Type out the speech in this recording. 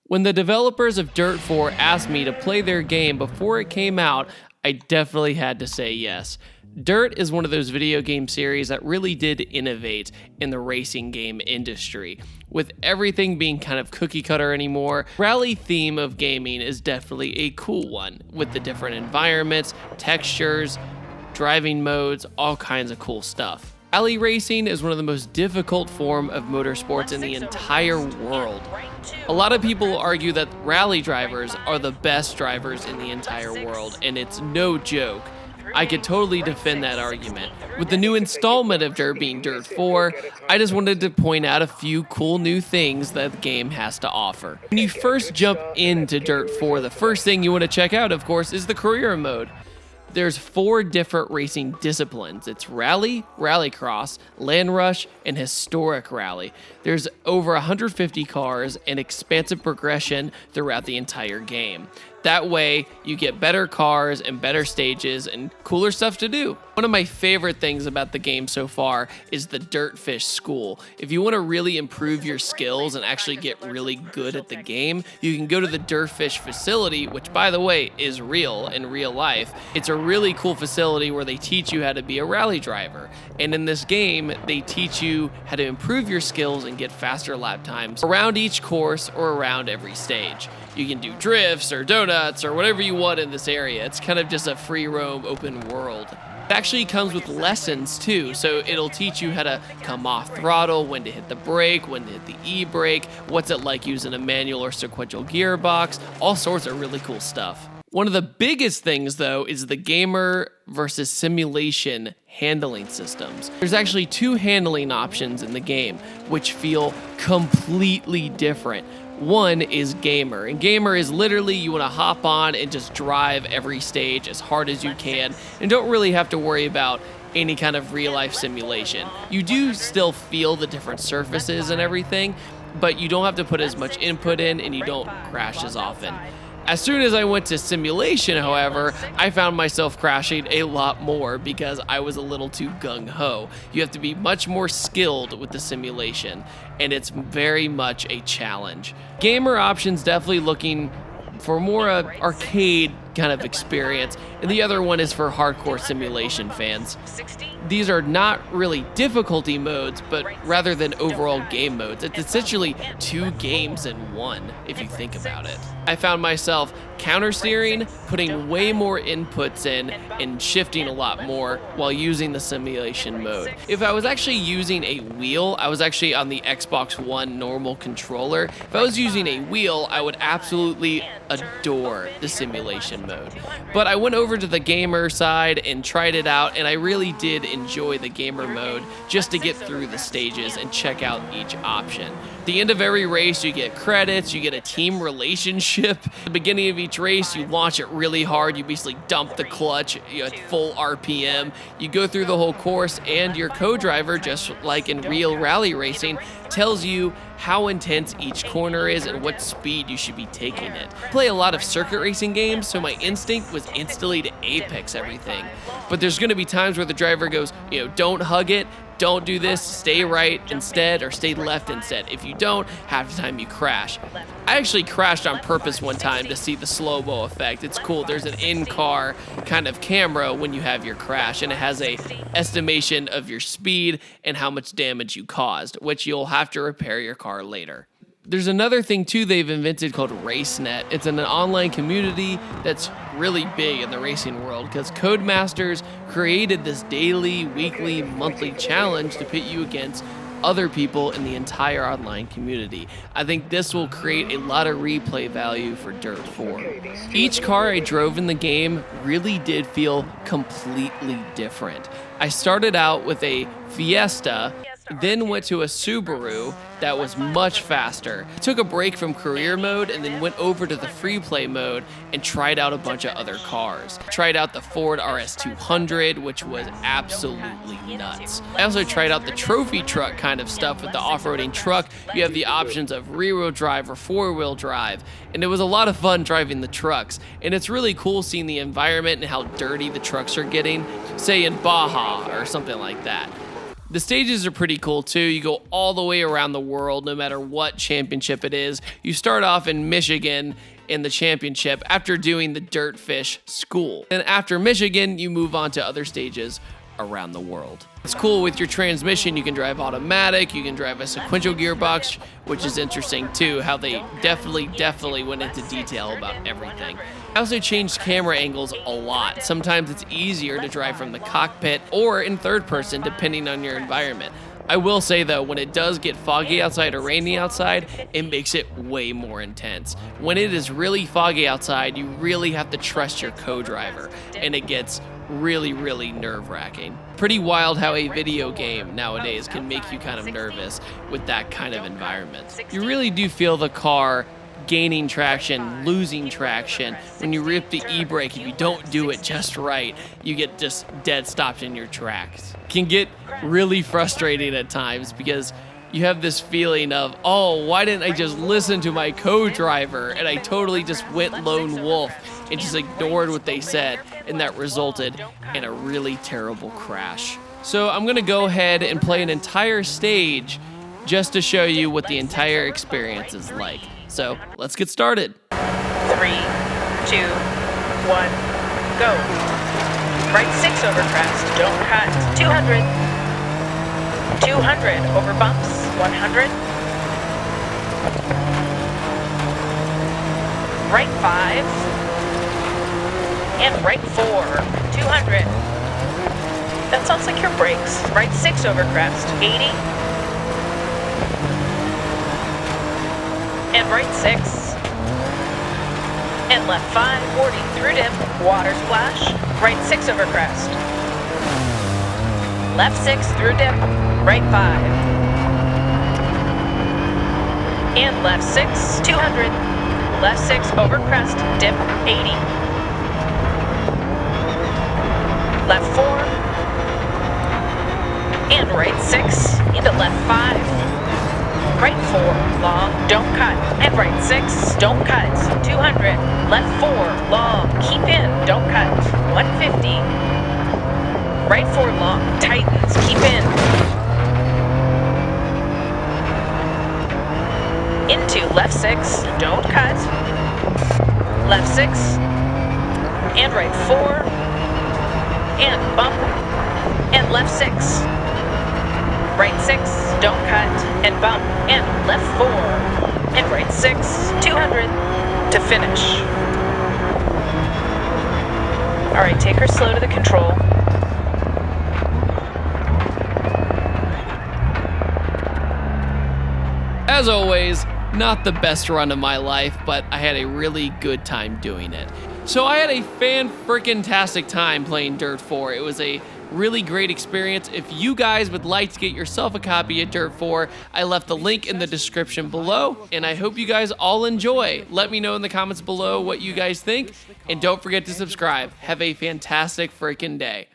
When the developers of Dirt 4 asked me to play their game before it came out, I definitely had to say yes. Dirt is one of those video game series that really did innovate in the racing game industry. With everything being kind of cookie cutter anymore, rally theme of gaming is definitely a cool one, with the different environments, textures, driving modes, all kinds of cool stuff. Rally racing is one of the most difficult form of motorsports in the entire world. A lot of people argue that rally drivers are the best drivers in the entire world, and it's no joke. I could totally defend that argument. With the new installment of Dirt being Dirt 4, I just wanted to point out a few cool new things that the game has to offer. When you first jump into Dirt 4, the first thing you want to check out, of course, is the career mode. There's 4 different racing disciplines. It's Rally, Rallycross, Land Rush, and Historic Rally. There's over 150 cars and expansive progression throughout the entire game. That way, you get better cars and better stages and cooler stuff to do. One of my favorite things about the game so far is the Dirtfish School. If you want to really improve your skills and actually get really good at the game, you can go to the Dirtfish facility, which by the way is real in real life. It's a really cool facility where they teach you how to be a rally driver. And in this game, they teach you how to improve your skills and get faster lap times around each course or around every stage. You can do drifts or donuts or whatever you want in this area. It's kind of just a free roam open world. It actually comes with lessons too, so it'll teach you how to come off throttle, when to hit the brake, when to hit the e-brake, what's it like using a manual or sequential gearbox, all sorts of really cool stuff. One of the biggest things though is the gamer versus simulation handling systems. There's actually 2 handling options in the game, which feel completely different. One is gamer, and gamer is literally you want to hop on and just drive every stage as hard as you can and don't really have to worry about any kind of real life simulation. You do still feel the different surfaces and everything, but you don't have to put as much input in and you don't crash as often. As soon as I went to simulation, however, I found myself crashing a lot more because I was a little too gung-ho. You have to be much more skilled with the simulation, and it's very much a challenge. Gamer options definitely looking for more arcade kind of experience, and the other one is for hardcore simulation fans. These are not really difficulty modes, but rather than overall game modes. It's essentially 2 games in one, if you think about it. I found myself counter-steering, putting way more inputs in, and shifting a lot more while using the simulation mode. If I was actually using a wheel, I was actually on the Xbox One normal controller. If I was using a wheel, I would absolutely adore the simulation mode. But I went over to the gamer side and tried it out, and I really did enjoy the gamer mode just to get through the stages and check out each option. At the end of every race, you get credits, you get a team relationship. At the beginning of each race, you launch it really hard, you basically dump the clutch at full RPM. You go through the whole course, and your co-driver, just like in real rally racing, tells you how intense each corner is and what speed you should be taking it. I play a lot of circuit racing games, so my instinct was instantly to apex everything. But there's going to be times where the driver goes, don't hug it, don't do this, stay right instead, or stay left instead. If you don't, half the time you crash. I actually crashed on purpose one time to see the slow-mo effect. It's cool. There's an in-car kind of camera when you have your crash, and it has a estimation of your speed and how much damage you caused, which you'll have to repair your car later. There's another thing too they've invented called RaceNet. It's an online community that's really big in the racing world because Codemasters created this daily, weekly, monthly challenge to pit you against other people in the entire online community. I think this will create a lot of replay value for Dirt 4. Each car I drove in the game really did feel completely different. I started out with a Fiesta, then went to a Subaru that was much faster. I took a break from career mode and then went over to the free play mode and tried out a bunch of other cars. Tried out the Ford RS200, which was absolutely nuts. I also tried out the trophy truck kind of stuff with the off-roading truck. You have the options of rear-wheel drive or four-wheel drive, and it was a lot of fun driving the trucks. And it's really cool seeing the environment and how dirty the trucks are getting, say in Baja or something like that. The stages are pretty cool too. You go all the way around the world, no matter what championship it is. You start off in Michigan in the championship after doing the Dirtfish school. And after Michigan, you move on to other stages around the world. It's cool with your transmission. You can drive automatic, you can drive a sequential gearbox, which is interesting too, how they definitely went into detail about everything. I also changed camera angles a lot. Sometimes it's easier to drive from the cockpit or in third person, depending on your environment. I will say though, when it does get foggy outside or rainy outside, it makes it way more intense. When it is really foggy outside, you really have to trust your co-driver, and it gets really nerve-wracking. Pretty wild how a video game nowadays can make you kind of nervous with that kind of environment. You really do feel the car gaining traction, losing traction. When you rip the e-brake, if you don't do it just right, you get just dead stopped in your tracks. It can get really frustrating at times because you have this feeling of, oh, why didn't I just listen to my co-driver? And I totally just went lone wolf and just ignored what they said, and that resulted in a really terrible crash. So I'm gonna go ahead and play an entire stage just to show you what the entire experience is like. So let's get started. 3, 2, 1, go. Right 6 over crest, don't cut. 200. 200 over bumps, 100. Right 5. And right 4, 200. That sounds like your brakes. Right 6 over crest, 80. And right 6. And left 5, 40 through dip, water splash. Right 6 over crest. Left 6 through dip, right 5. And left 6, 200. Left 6 over crest, dip, 80. Left 4. And right 6 into left 5. Right 4, long, don't cut. And right 6, don't cut. 200, left 4, long, keep in, don't cut. 150. Right 4, long, tightens, keep in. Into left 6, don't cut. Left 6. And right 4. And bump. And left 6. Right 6, don't cut, and bump, and left 4, and right 6, 200, to finish. Alright, take her slow to the control. As always, not the best run of my life, but I had a really good time doing it. So I had a fan-frickin-tastic time playing Dirt 4. It was a really great experience. If you guys would like to get yourself a copy of Dirt 4, I left the link in the description below, and I hope you guys all enjoy. Let me know in the comments below what you guys think, and don't forget to subscribe. Have a fantastic freaking day.